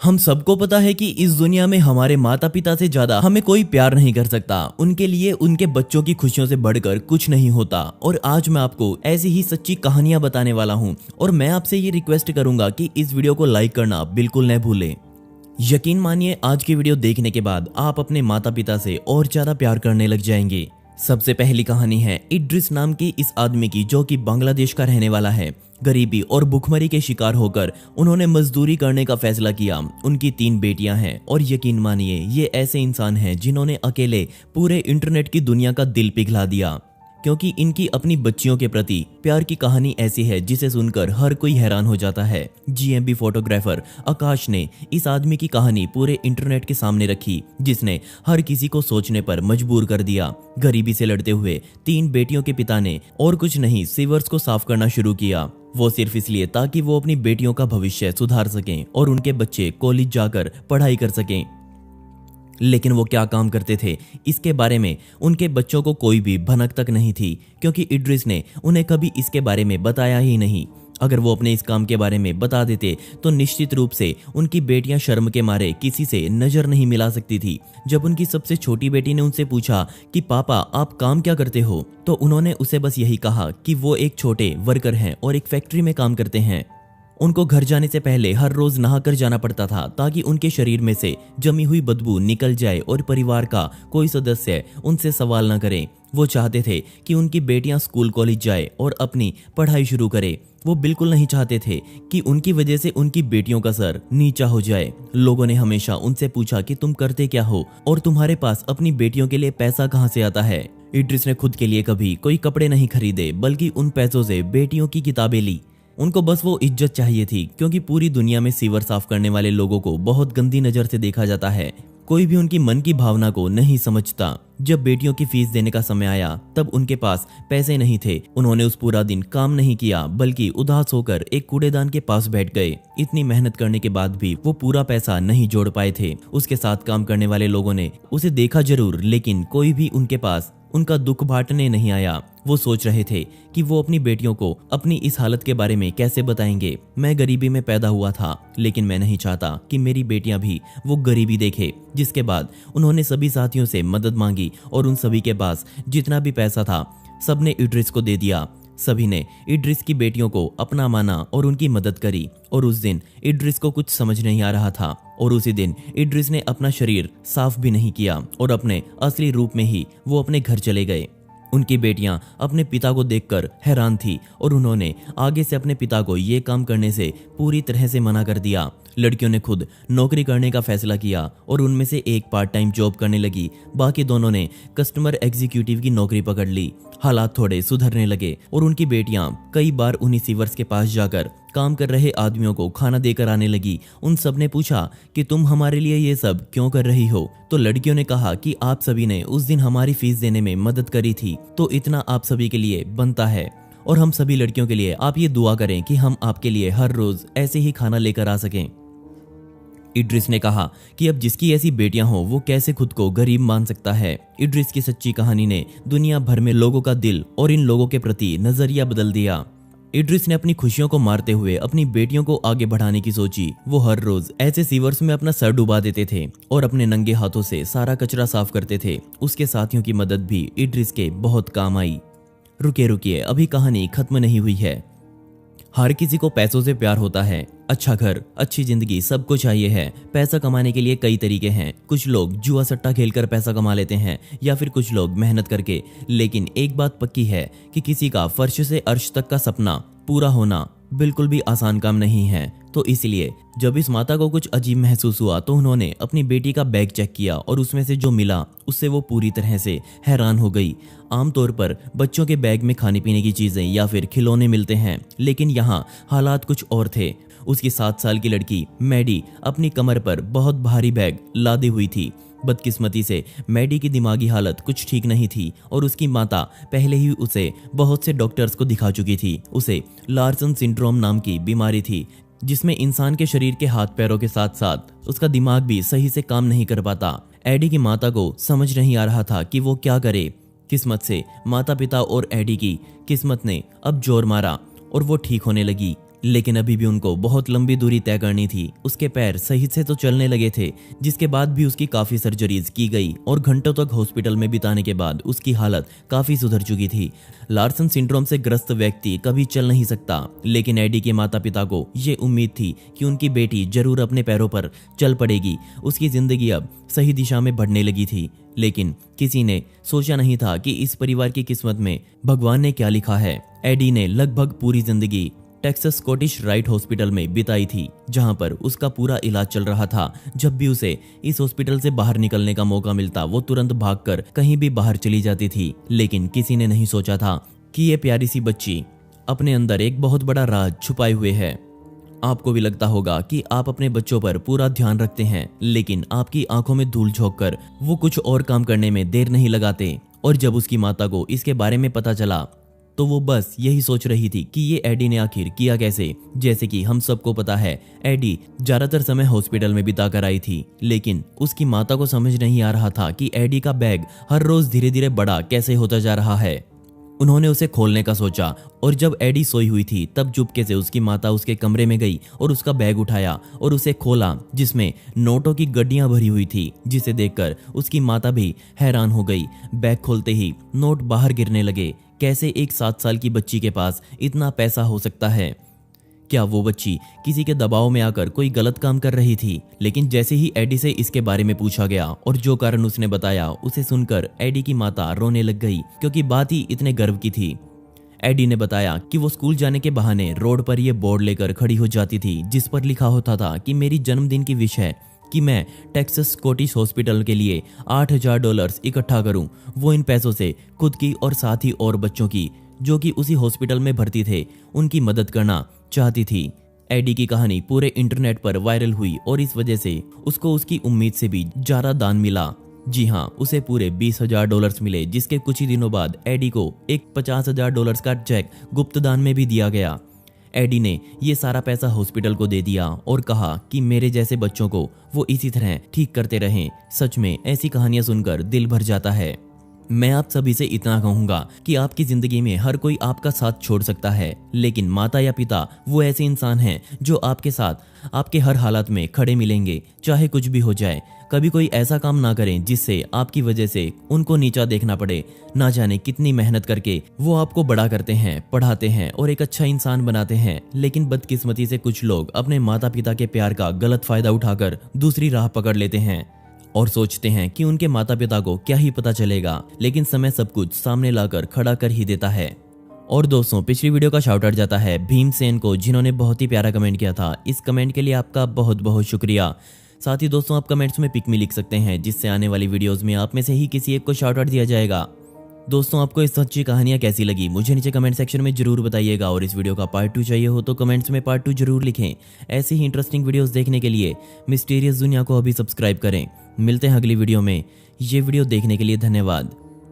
हम सबको पता है कि इस दुनिया में हमारे माता पिता से ज्यादा हमें कोई प्यार नहीं कर सकता। उनके लिए उनके बच्चों की खुशियों से बढ़कर कुछ नहीं होता। और आज मैं आपको ऐसी ही सच्ची कहानियां बताने वाला हूं और मैं आपसे ये रिक्वेस्ट करूंगा कि इस वीडियो को लाइक करना बिल्कुल न भूलें। यकीन मानिए, आज की वीडियो देखने के बाद आप अपने माता पिता से और ज्यादा प्यार करने लग जाएंगे। सबसे पहली कहानी है इद्रिस नाम की इस आदमी की, जो कि बांग्लादेश का रहने वाला है। गरीबी और भुखमरी के शिकार होकर उन्होंने मजदूरी करने का फैसला किया। उनकी 3 बेटियां हैं और यकीन मानिए, ये ऐसे इंसान हैं जिन्होंने अकेले पूरे इंटरनेट की दुनिया का दिल पिघला दिया, क्योंकि इनकी अपनी बच्चियों के प्रति प्यार की कहानी ऐसी है जिसे सुनकर हर कोई हैरान हो जाता है। जीएमबी फोटोग्राफर आकाश ने इस आदमी की कहानी पूरे इंटरनेट के सामने रखी, जिसने हर किसी को सोचने पर मजबूर कर दिया। गरीबी से लड़ते हुए 3 बेटियों के पिता ने और कुछ नहीं, सीवर्स को साफ करना शुरू किया। वो सिर्फ इसलिए ताकि वो अपनी बेटियों का भविष्य सुधार सकें और उनके बच्चे कॉलेज जाकर पढ़ाई कर सकें। लेकिन वो क्या काम करते थे, इसके बारे में उनके बच्चों को कोई भी भनक तक नहीं थी, क्योंकि इद्रिस ने उन्हें कभी इसके बारे में बताया ही नहीं। अगर वो अपने इस काम के बारे में बता देते तो निश्चित रूप से उनकी बेटियां शर्म के मारे किसी से नजर नहीं मिला सकती थी। जब उनकी सबसे छोटी बेटी ने उनसे पूछा कि पापा आप काम क्या करते हो, तो उन्होंने उसे बस यही कहा कि वो एक छोटे वर्कर हैं और एक फैक्ट्री में काम करते हैं। उनको घर जाने से पहले हर रोज नहाकर जाना पड़ता था, ताकि उनके शरीर में से जमी हुई बदबू निकल जाए और परिवार का कोई सदस्य उनसे सवाल न करे। वो चाहते थे कि उनकी बेटियां स्कूल कॉलेज जाए और अपनी पढ़ाई शुरू करे। वो बिल्कुल नहीं चाहते थे कि उनकी वजह से उनकी बेटियों का सर नीचा हो जाए। लोगों ने हमेशा उनसे पूछा कि तुम करते क्या हो और तुम्हारे पास अपनी बेटियों के लिए पैसा कहां से आता है। इद्रिस ने खुद के लिए कभी कोई कपड़े नहीं खरीदे, बल्कि उन पैसों से बेटियों की किताबें ली। उनको बस वो इज्जत चाहिए थी, क्योंकि पूरी दुनिया में सीवर साफ करने वाले लोगों को बहुत गंदी नजर से देखा जाता है। कोई भी उनकी मन की भावना को नहीं समझता। जब बेटियों की फीस देने का समय आया, तब उनके पास पैसे नहीं थे। उन्होंने उस पूरा दिन काम नहीं किया, बल्कि उदास होकर एक कूड़ेदान के पास बैठ गए। इतनी मेहनत करने के बाद भी वो पूरा पैसा नहीं जोड़ पाए थे। उसके साथ काम करने वाले लोगों ने उसे देखा जरूर, लेकिन कोई भी उनके पास उनका दुख बांटने नहीं आया। वो सोच रहे थे कि वो अपनी बेटियों को अपनी इस हालत के बारे में कैसे बताएंगे। मैं गरीबी में पैदा हुआ था, लेकिन मैं नहीं चाहता कि मेरी बेटियां भी वो गरीबी देखे। जिसके बाद उन्होंने सभी साथियों से मदद मांगी और उन सभी के पास जितना भी पैसा था, सबने इद्रिस को दे दिया। सभी ने इद्रिस की बेटियों को अपना माना और उनकी मदद करी। और उस दिन इद्रिस को कुछ समझ नहीं आ रहा था, और उसी दिन इद्रिस ने अपना शरीर साफ भी नहीं किया और अपने असली रूप में ही वो अपने घर चले गए। उनकी बेटियां अपने पिता को देखकर हैरान थी और उन्होंने आगे से अपने पिता को ये काम करने से पूरी तरह से मना कर दिया। लड़कियों ने खुद नौकरी करने का फैसला किया और उनमें से एक पार्ट टाइम जॉब करने लगी। बाकी दोनों ने कस्टमर एग्जीक्यूटिव की नौकरी पकड़ ली। हालात थोड़े सुधरने लगे और उनकी बेटियां कई बार उन्हीं सीवर्स के पास जाकर काम कर रहे आदमियों को खाना देकर आने लगी। उन सब ने पूछा कि तुम हमारे लिए ये सब क्यों कर रही हो? तो लड़कियों ने कहा कि आप सभी ने उस दिन हमारी फीस देने में मदद करी थी, तो इतना आप सभी के लिए बनता है। और हम सभी लड़कियों के लिए आप ये दुआ करें कि हम आपके लिए हर रोज ऐसे ही खाना लेकर आ सकें। इद्रिस ने कहा कि अब जिसकी ऐसी बेटियां हो, वो कैसे खुद को गरीब मान सकता है। इद्रिस की सच्ची कहानी ने दुनिया भर में लोगों का दिल और इन लोगों के प्रति नजरिया बदल दिया। इद्रिस ने अपनी खुशियों को मारते हुए अपनी बेटियों को आगे बढ़ाने की सोची। वो हर रोज ऐसे सीवर्स में अपना सर डुबा देते थे और अपने नंगे हाथों से सारा कचरा साफ करते थे। उसके साथियों की मदद भी इद्रिस के बहुत काम आई। रुकिए, अभी कहानी खत्म नहीं हुई है। हर किसी को पैसों से प्यार होता है। अच्छा घर, अच्छी जिंदगी सबको चाहिए है। पैसा कमाने के लिए कई तरीके हैं। कुछ लोग जुआ सट्टा खेलकर पैसा कमा लेते हैं, या फिर कुछ लोग मेहनत करके। लेकिन एक बात पक्की है कि किसी का फर्श से अर्श तक का सपना पूरा होना बिल्कुल भी आसान काम नहीं है। तो इसलिए जब इस माता को कुछ अजीब महसूस हुआ, तो उन्होंने अपनी बेटी का बैग चेक किया और उसमें से जो मिला उससे वो पूरी तरह से हैरान हो गई। आमतौर पर बच्चों के बैग में खाने पीने की चीजें या फिर खिलौने मिलते हैं, लेकिन यहाँ हालात कुछ और थे। उसकी 7 साल की लड़की मैडी अपनी कमर पर बहुत भारी बैग लादी हुई थी। बदकिस्मती से मैडी की दिमागी हालत कुछ ठीक नहीं थी और उसकी माता पहले ही उसे बहुत से डॉक्टर्स को दिखा चुकी थी। उसे लार्सन सिंड्रोम नाम की बीमारी थी, जिसमें इंसान के शरीर के हाथ पैरों के साथ साथ उसका दिमाग भी सही से काम नहीं कर पाता। एडी की माता को समझ नहीं आ रहा था कि वो क्या करे। किस्मत से माता पिता और एडी की किस्मत ने अब जोर मारा और वो ठीक होने लगी। लेकिन अभी भी उनको बहुत लंबी दूरी तय करनी थी। उसके पैर सही से तो चलने लगे थे, जिसके बाद भी उसकी काफी सर्जरीज की गई और घंटों तक हॉस्पिटल में बिताने के बाद उसकी हालत काफी सुधर चुकी थी। लार्सन सिंड्रोम से ग्रस्त व्यक्ति कभी चल नहीं सकता, लेकिन एडी के माता पिता को ये उम्मीद थी कि उनकी बेटी जरूर अपने पैरों पर चल पड़ेगी। उसकी जिंदगी अब सही दिशा में बढ़ने लगी थी, लेकिन किसी ने सोचा नहीं था कि इस परिवार की किस्मत में भगवान ने क्या लिखा है। एडी ने लगभग पूरी जिंदगी टेक्सास स्कॉटिश राइट हॉस्पिटल में बिताई थी, जहां पर उसका पूरा इलाज चल रहा था। जब भी उसे इस हॉस्पिटल से बाहर निकलने का मौका मिलता, वो तुरंत भागकर कहीं भी बाहर चली जाती थी। लेकिन किसी ने नहीं सोचा था कि ये प्यारी सी बच्ची अपने अंदर एक बहुत बड़ा राज छुपाए हुए है। आपको भी लगता होगा कि आप अपने बच्चों पर पूरा ध्यान रखते हैं, लेकिन आपकी आंखों में धूल झोंककर वो कुछ और काम करने में देर नहीं लगाते। और जब उसकी माता को इसके बारे में पता चला, तो वो बस यही सोच रही थी कि ये एडी ने आखिर किया कैसे। जैसे कि हम सबको पता है, एडी ज्यादातर समय हॉस्पिटल में बिता कर आई थी, लेकिन उसकी माता को समझ नहीं आ रहा था कि एडी का बैग हर रोज धीरे धीरे बड़ा कैसे होता जा रहा है। उन्होंने उसे खोलने का सोचा और जब एडी सोई हुई थी, तब चुपके से उसकी माता उसके कमरे में गई और उसका बैग उठाया और उसे खोला, जिसमें नोटों की गड्डियां भरी हुई थी, जिसे देखकर उसकी माता भी हैरान हो गई। बैग खोलते ही नोट बाहर गिरने लगे। कैसे एक 7 साल की बच्ची के पास इतना पैसा हो सकता है? क्या वो बच्ची किसी के दबाव में आकर कोई गलत काम कर रही थी? लेकिन जैसे ही एडी से इसके बारे में पूछा गया और जो कारण उसने बताया, उसे सुनकर एडी की माता रोने लग गई, क्योंकि बात ही इतने गर्व की थी। एडी ने बताया कि वो स्कूल जाने के बहाने रोड पर ये बोर्ड लेकर खड़ी हो जाती थी, जिस पर लिखा होता था कि मेरी जन्मदिन की विश है कि मैं टेक्सास स्कॉटिश हॉस्पिटल के लिए $8,000 इकट्ठा करूं। वो इन पैसों से खुद की और साथ ही और बच्चों की, जो कि उसी हॉस्पिटल में भर्ती थे, उनकी मदद करना चाहती थी। एडी की कहानी पूरे इंटरनेट पर वायरल हुई और इस वजह से उसको उसकी उम्मीद से भी ज्यादा दान मिला। जी हाँ, उसे पूरे $20,000 मिले, जिसके कुछ ही दिनों बाद एडी को एक $50,000 का चेक गुप्त दान में भी दिया गया। एडी ने ये सारा पैसा हॉस्पिटल को दे दिया और कहा कि मेरे जैसे बच्चों को वो इसी तरह ठीक करते रहें। सच में ऐसी कहानियां सुनकर दिल भर जाता है। मैं आप सभी से इतना कहूंगा कि आपकी जिंदगी में हर कोई आपका साथ छोड़ सकता है, लेकिन माता या पिता वो ऐसे इंसान हैं जो आपके साथ आपके हर हालात में खड़े मिलेंगे, चाहे कुछ भी हो जाए। कभी कोई ऐसा काम ना करें जिससे आपकी वजह से उनको नीचा देखना पड़े। ना जाने कितनी मेहनत करके वो आपको बड़ा करते हैं, पढ़ाते हैं और एक अच्छा इंसान बनाते हैं, लेकिन बदकिस्मती से कुछ लोग अपने माता पिता के प्यार का गलत फायदा उठाकर दूसरी राह पकड़ लेते हैं और सोचते हैं कि उनके माता पिता को क्या ही पता चलेगा, लेकिन समय सब कुछ सामने लाकर खड़ा कर ही देता है। और दोस्तों, पिछली वीडियो का शाउट आउट जाता है भीमसेन को, जिन्होंने बहुत ही प्यारा कमेंट किया था। इस कमेंट के लिए आपका बहुत बहुत शुक्रिया। साथ ही दोस्तों, आप कमेंट्स में पिक मी लिख सकते हैं, जिससे आने वाली वीडियोस में आप में से ही किसी एक को शाउट आउट दिया जाएगा। दोस्तों, आपको इस सच्ची कहानियां कैसी लगी मुझे नीचे कमेंट सेक्शन में जरूर बताइएगा, और इस वीडियो का पार्ट 2 चाहिए हो तो कमेंट्स में पार्ट 2 जरूर लिखें। ऐसी ही इंटरेस्टिंग वीडियोस देखने के लिए मिस्टीरियस दुनिया को अभी सब्सक्राइब करें। मिलते हैं अगली वीडियो में। ये वीडियो देखने के लिए धन्यवाद।